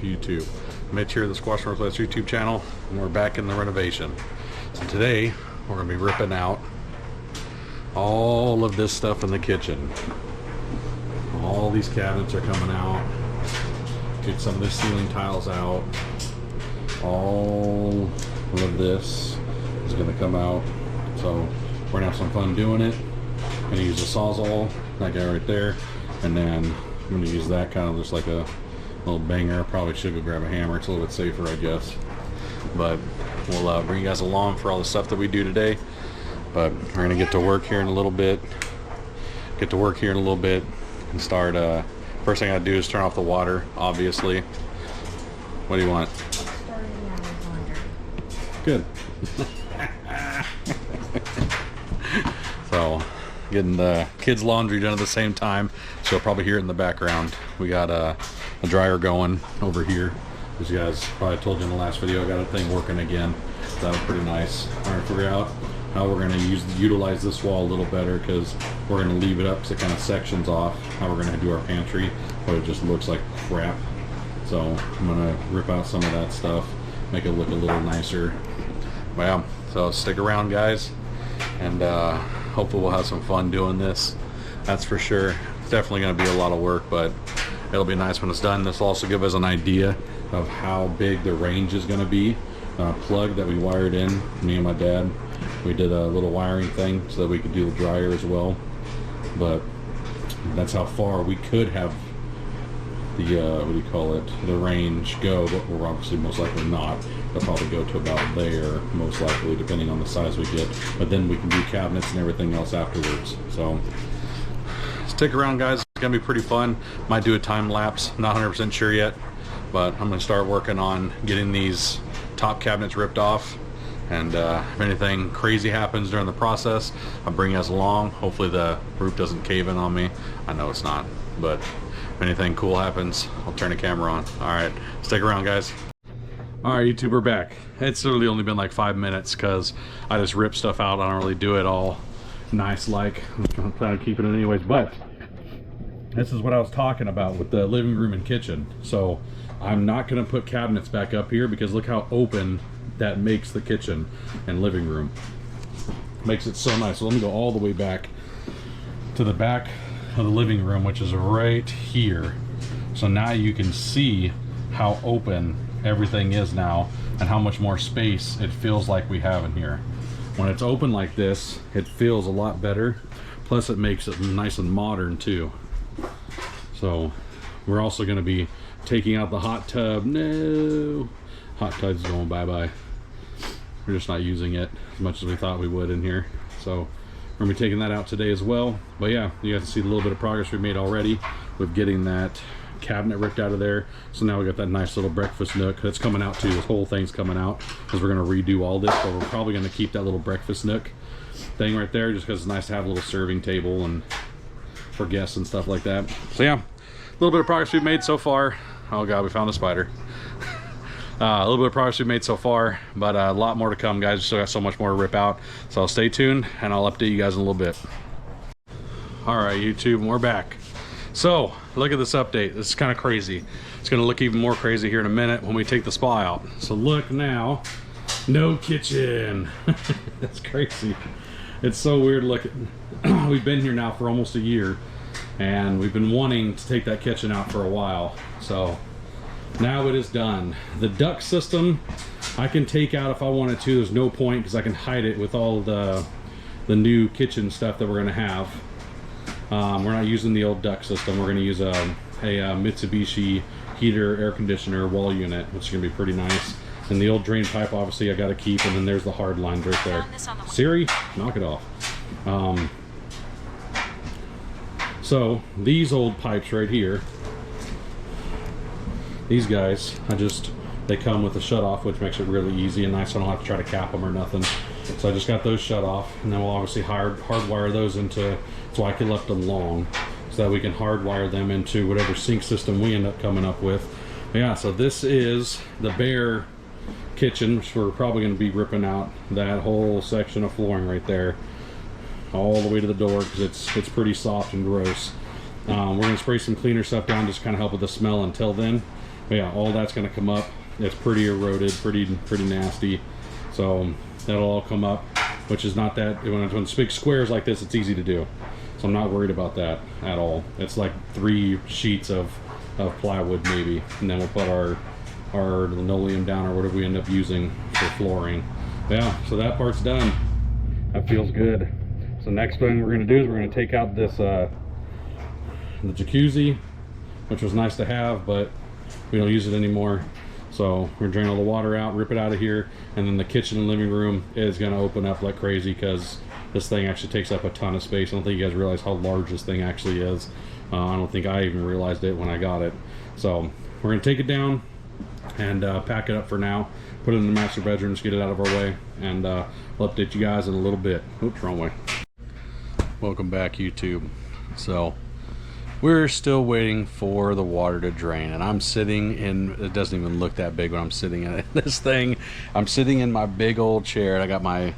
YouTube. Mitch here, the Squash Northwest YouTube channel, and we're back in the renovation. So today we're going to be ripping out all of this stuff in the kitchen. All these cabinets are coming out. Get some of the ceiling tiles out. All of this is going to come out. So we're going to have some fun doing it. I'm going to use a Sawzall, that guy right there, and then I'm going to use that kind of just like a little banger. Probably should go grab a hammer. It's a little bit safer, I guess. But we'll bring you guys along for all the stuff that we do today. But we're going to get to work here in a little bit. And start. First thing I do is turn off the water, obviously. What do you want? Good. So, getting the kids' laundry done at the same time, so you'll probably hear it in the background. We got a dryer going over here. As you guys probably told you in the last video, I got a thing working again. So that was pretty nice. I'm trying to figure out how we're going to utilize this wall a little better, because we're going to leave it up so it kind of sections off how we're going to do our pantry, but it just looks like crap. So I'm going to rip out some of that stuff, make it look a little nicer. Well, so stick around, guys, and hopefully we'll have some fun doing this. That's for sure. It's definitely going to be a lot of work, but it'll be nice when it's done. This will also give us an idea of how big the range is going to be. Plug that we wired in, me and my dad, we did a little wiring thing so that we could do the dryer as well. But that's how far we could have the what do you call it, the range go, but we're obviously most likely not. They'll probably go to about there, most likely, depending on the size we get. But then we can do cabinets and everything else afterwards. So stick around, guys. It's gonna be pretty fun. Might do a time lapse, not 100% sure yet, but I'm gonna start working on getting these top cabinets ripped off. And if anything crazy happens during the process, I'll bring you guys along. Hopefully the roof doesn't cave in on me. I know it's not, but if anything cool happens, I'll turn the camera on. All right, stick around, guys. All right, YouTube, we're back. It's really only been like 5 minutes because I just rip stuff out. I don't really do it all nice like. I'm planning on keeping it anyways, but this is what I was talking about with the living room and kitchen. So I'm not gonna put cabinets back up here because look how open that makes the kitchen and living room. Makes it so nice. So let me go all the way back to the back of the living room, which is right here. So now you can see how open everything is now and how much more space it feels like we have in here. When it's open like this, it feels a lot better. Plus it makes it nice and modern too. So we're also going to be taking out the hot tub. No, hot tub's going bye-bye. We're just not using it as much as we thought we would in here. So we're gonna be taking that out today as well. But yeah, you guys can see a little bit of progress we've made already with getting that cabinet ripped out of there. So now we got that nice little breakfast nook that's coming out too. This whole thing's coming out because we're gonna redo all this, but we're probably gonna keep that little breakfast nook thing right there just because it's nice to have a little serving table and for guests and stuff like that. So yeah, a little bit of progress we've made so far. Oh god, we found a spider. A little bit of progress we've made so far, but a lot more to come, guys. We still got so much more to rip out. So stay tuned and I'll update you guys in a little bit. All right, YouTube, we're back. So look at this update. This is kind of crazy. It's gonna look even more crazy here in a minute when we take the spa out. So look now, no kitchen. That's crazy. It's so weird looking. We've been here now for almost a year and we've been wanting to take that kitchen out for a while. So now it is done. The duct system I can take out if I wanted to. There's no point because I can hide it with all the new kitchen stuff that we're gonna have. We're not using the old duct system. We're gonna use a Mitsubishi heater air conditioner wall unit, which is gonna be pretty nice. And the old drain pipe, obviously, I gotta keep. And then there's the hard lines right there. Siri, knock it off. So these old pipes right here, these guys, they come with a shut off, which makes it really easy and nice. I don't have to try to cap them or nothing. So I just got those shut off, and then we'll obviously hardwire those into, so I can left them long, so that we can hardwire them into whatever sink system we end up coming up with. But yeah, so this is the bare kitchen, which we're probably going to be ripping out that whole section of flooring right there, all the way to the door, because it's pretty soft and gross. We're going to spray some cleaner stuff down, just kind of help with the smell until then. But yeah, all that's going to come up. It's pretty eroded, pretty nasty. So that'll all come up, which is not that, when it's big squares like this, it's easy to do. So I'm not worried about that at all. It's like 3 sheets of plywood maybe, and then we'll put our linoleum down or whatever we end up using for flooring. Yeah, so that part's done. That feels good. So next thing we're gonna do is we're gonna take out this the jacuzzi, which was nice to have, but we don't use it anymore. So we're gonna drain all the water out, rip it out of here, and then the kitchen and living room is gonna open up like crazy because this thing actually takes up a ton of space. I don't think you guys realize how large this thing actually is. I don't think I even realized it when I got it. So we're gonna take it down and pack it up for now, put it in the master bedroom, just get it out of our way, and we'll update you guys in a little bit. Oops, wrong way. Welcome back, YouTube. So we're still waiting for the water to drain, and I'm sitting in, it doesn't even look that big when I'm sitting in it. This thing, I'm sitting in my big old chair, and I got my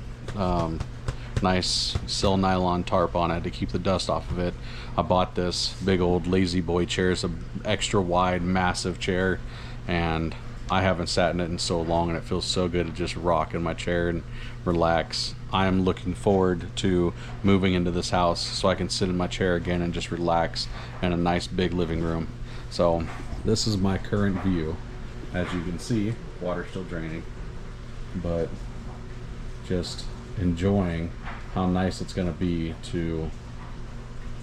nice sil nylon tarp on it to keep the dust off of it. I bought this big old lazy boy chair. It's an extra wide, massive chair, and I haven't sat in it in so long, and it feels so good to just rock in my chair and relax. I am looking forward to moving into this house so I can sit in my chair again and just relax in a nice big living room. So this is my current view. As you can see, water's still draining, but just enjoying how nice it's going to be to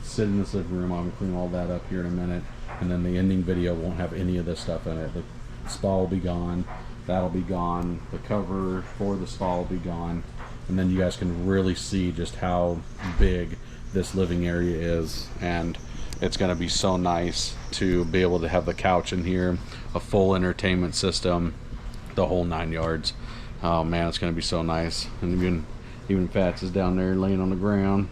sit in this living room. I'm going to clean all that up here in a minute, and then the ending video won't have any of this stuff in it. The spa will be gone, that'll be gone, the cover for the spa will be gone, and then you guys can really see just how big this living area is. And it's going to be so nice to be able to have the couch in here, a full entertainment system, the whole 9 yards. Oh man, it's going to be so nice. And even Fats is down there laying on the ground.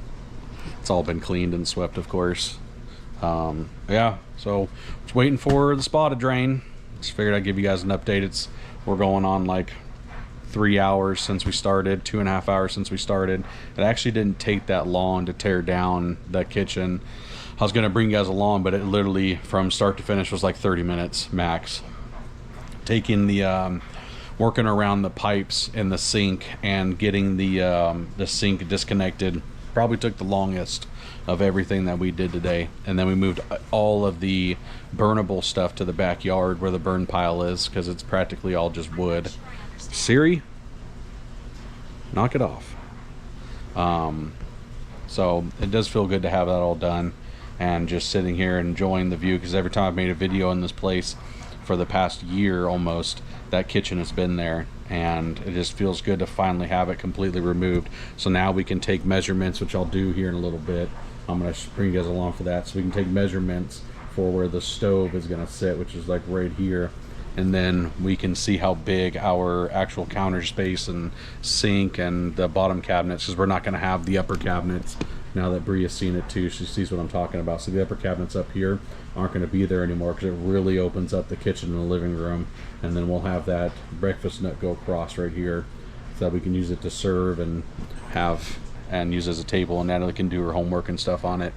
It's all been cleaned and swept, of course. Yeah, so just waiting for the spa to drain. Just figured I'd give you guys an update. We're going on like 3 hours since we started, 2.5 hours since we started. It actually didn't take that long to tear down the kitchen. I was gonna bring you guys along, but it literally from start to finish was like 30 minutes max. Taking the working around the pipes in the sink and getting the sink disconnected probably took the longest of everything that we did today. And then we moved all of the burnable stuff to the backyard where the burn pile is, because it's practically all just wood. Siri, knock it off. So it does feel good to have that all done and just sitting here enjoying the view, because every time I've made a video in this place for the past year almost, that kitchen has been there, and it just feels good to finally have it completely removed. So now we can take measurements, which I'll do here in a little bit. I'm going to bring you guys along for that, so we can take measurements for where the stove is going to sit, which is like right here, and then we can see how big our actual counter space and sink and the bottom cabinets, because we're not going to have the upper cabinets. Now that Bria's seen it too, she sees what I'm talking about. So the upper cabinets up here aren't going to be there anymore, because it really opens up the kitchen and the living room. And then we'll have that breakfast nook go across right here, so that we can use it to serve and have and use as a table, and Natalie can do her homework and stuff on it.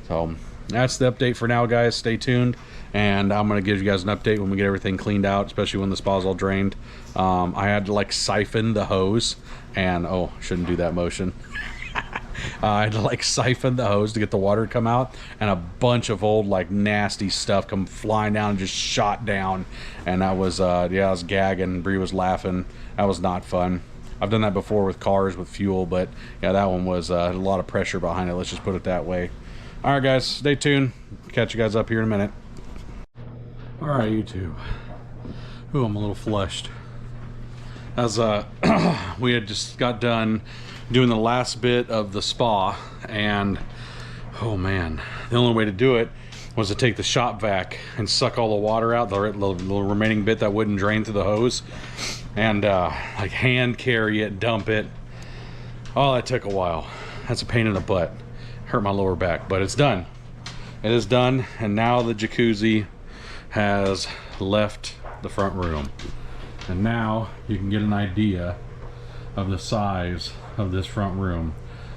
So that's the update for now, guys. Stay tuned, and I'm going to give you guys an update when we get everything cleaned out, especially when the spa's all drained. I had to like siphon the hose, and oh, shouldn't do that motion. I had to like siphon the hose to get the water to come out, and a bunch of old like nasty stuff come flying down and just shot down, and that was yeah, I was gagging. Bree was laughing. That was not fun. I've done that before with cars with fuel, but yeah, that one was a lot of pressure behind it, let's just put it that way. All right, guys, stay tuned. Catch you guys up here in a minute. All right, YouTube. Ooh, I'm a little flushed. As we had just got done doing the last bit of the spa, and oh man, the only way to do it was to take the shop vac and suck all the water out, the remaining bit that wouldn't drain through the hose, and like hand carry it, dump it. Oh, that took a while. That's a pain in the butt. Hurt my lower back, but it's done. It is done, and now the jacuzzi has left the front room, and now you can get an idea of the size of this front room.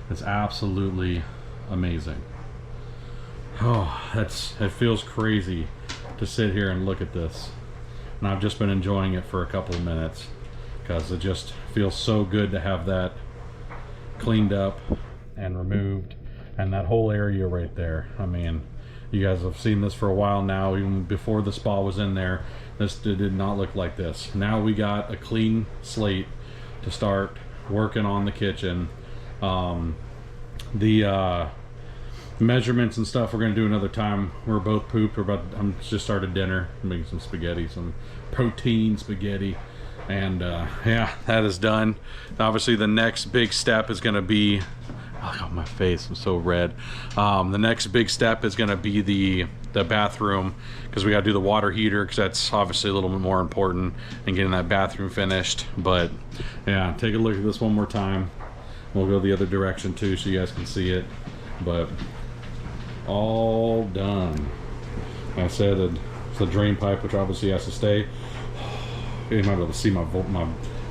It's absolutely amazing. Oh, it feels crazy to sit here and look at this. and I've just been enjoying it for a couple of minutes because it just feels so good to have that cleaned up and removed, and that whole area right there. I mean, you guys have seen this for a while now. Even before the spa was in there, this did not look like this. Now we got a clean slate to start working on the kitchen. The measurements and stuff we're gonna do another time. We're both pooped. I'm just started dinner. I'm making some spaghetti, some protein spaghetti, and yeah, that is done. Obviously, the next big step is gonna be. Oh, God, my face, I'm so red. The next big step is gonna be the bathroom, because we gotta do the water heater, because that's obviously a little bit more important, and getting that bathroom finished. But yeah, take a look at this one more time. We'll go the other direction too, so you guys can see it. But all done. Like I said, it's the drain pipe, which obviously has to stay. You might be able to see my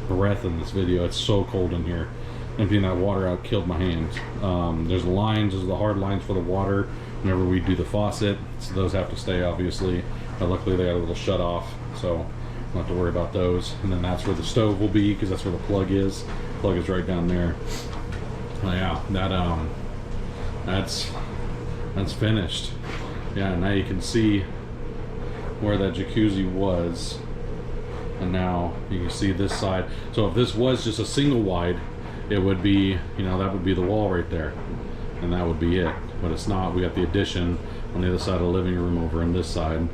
breath in this video. It's so cold in here. Emptying that water out killed my hands. There's lines, there's the hard lines for the water whenever we do the faucet, so those have to stay, obviously. But luckily they got a little shut off, so don't have to worry about those. And then that's where the stove will be, because that's where the plug is. Plug is right down there. Yeah, that's finished. Yeah, now you can see where that jacuzzi was, and now you can see this side. So if this was just a single wide, it would be, you know, that would be the wall right there, and that would be it. But it's not. We got the addition on the other side of the living room over on this side.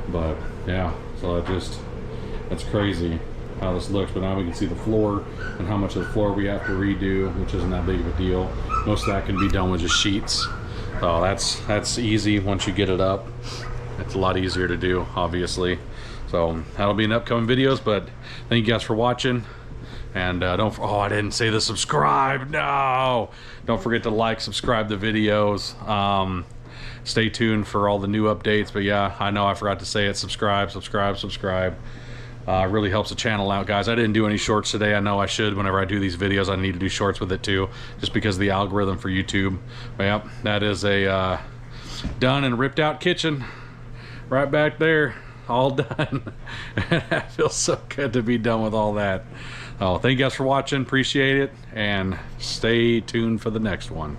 But yeah, so that's crazy how this looks. But now we can see the floor and how much of the floor we have to redo, which isn't that big of a deal. Most of that can be done with just sheets. So that's easy once you get it up. It's a lot easier to do, obviously. So that'll be in upcoming videos. But thank you guys for watching. And I didn't say the subscribe. No, don't forget to like, subscribe the videos. Stay tuned for all the new updates. But yeah, I know I forgot to say it. Subscribe. Really helps the channel out, guys. I didn't do any shorts today. I know I should. Whenever I do these videos, I need to do shorts with it too, just because of the algorithm for YouTube. But yep, that is a done and ripped out kitchen right back there, all done. It feels so good to be done with all that. Oh, thank you guys for watching. Appreciate it, and stay tuned for the next one.